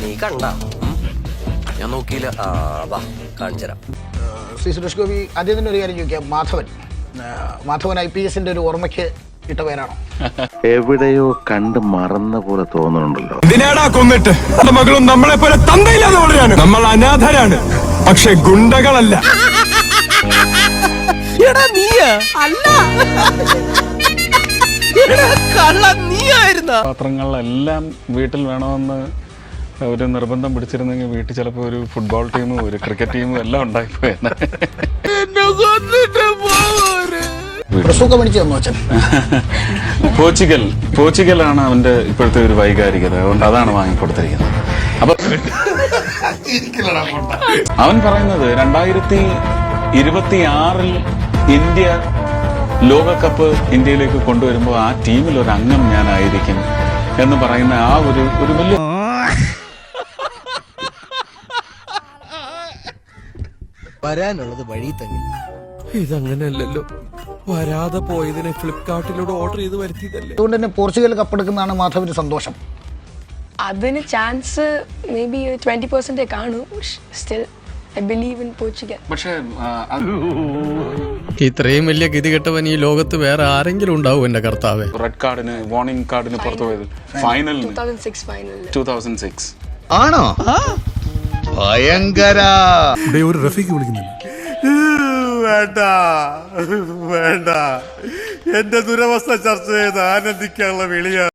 നീ കണ്ട ഞാൻ നോക്കിയില്ല. വാ കാണിച്ചുതരാം. ശ്രീ സുരേഷ് ഗോപി, ആദ്യം തന്നെ ഒരു കാര്യം ചോദിക്കാം. മാധവൻ IPS ഒരു ഓർമ്മയ്ക്ക് ഇട്ട പേരാണോ? എവിടെയോ കണ്ട് മറന്ന പോലെ തോന്നുന്നുണ്ടല്ലോ. ഇതിനാടാ കൊന്നിട്ട് മകളും നമ്മളെ പോലെ തന്തയില്ലാതെ വളരാണ്. നമ്മൾ അനാഥരാണ്, പക്ഷെ ഗുണ്ടകളല്ല. പാത്രങ്ങളെല്ലാം വീട്ടിൽ വേണമെന്ന് ഒരു നിർബന്ധം പിടിച്ചിരുന്നെങ്കിൽ വീട്ടിൽ ചിലപ്പോൾ ഒരു ഫുട്ബോൾ ടീമും ഒരു ക്രിക്കറ്റ് ടീമും എല്ലാം ഉണ്ടായിപ്പോയെന്നെ. പോർച്ചുഗലാണ് അവന്റെ ഇപ്പോഴത്തെ ഒരു വൈകാരികത. അതുകൊണ്ട് അതാണ് വാങ്ങിക്കൊടുത്തിരിക്കുന്നത്. അപ്പൊ അവൻ പറയുന്നത് 2026 ഇന്ത്യ ലോകകപ്പ് ഇന്ത്യയിലേക്ക് കൊണ്ടുവരുമ്പോൾ ആ ടീമിൽ ഒരു അംഗം ഞാനായിരിക്കും എന്ന് പറയുന്ന ആ ഒരു വലിയ വരാനുള്ളത് വഴി തന്നെ. ഇതങ്ങനെയല്ലല്ലോ, വരാതെ പോയതിനെ ഫ്ലിപ്കാർട്ടിലൂടെ ഓർഡർ ചെയ്ത് വരുത്തിയതല്ലേ. അതുകൊണ്ട് തന്നെ പോർച്ചുഗൽ കപ്പെടുക്കുന്നതാണ് മാധവന് സന്തോഷം. അതിന് ചാൻസ് മേ ബി 20% കാണൂ. Still I believe in Portugal. പക്ഷേ ഇത്രയും വലിയ ഗതികെട്ടവൻ ഈ ലോകത്ത് വേറെ ആരെങ്കിലും ഉണ്ടാവും എന്റെ കർത്താവേ. റെഡ് കാർഡിന് വാർണിംഗ് കാർഡിന് പുറത്തു പോയത് ഫൈനലിൽ 2006 ആണോ? ഭയങ്കര. ഒരു റഫീഖ് വിളിക്കുന്നില്ല. വേണ്ട, എന്റെ ദുരവസ്ഥ ചർച്ച ചെയ്ത് ആനന്ദിക്കാനുള്ള വിളിയാണ്.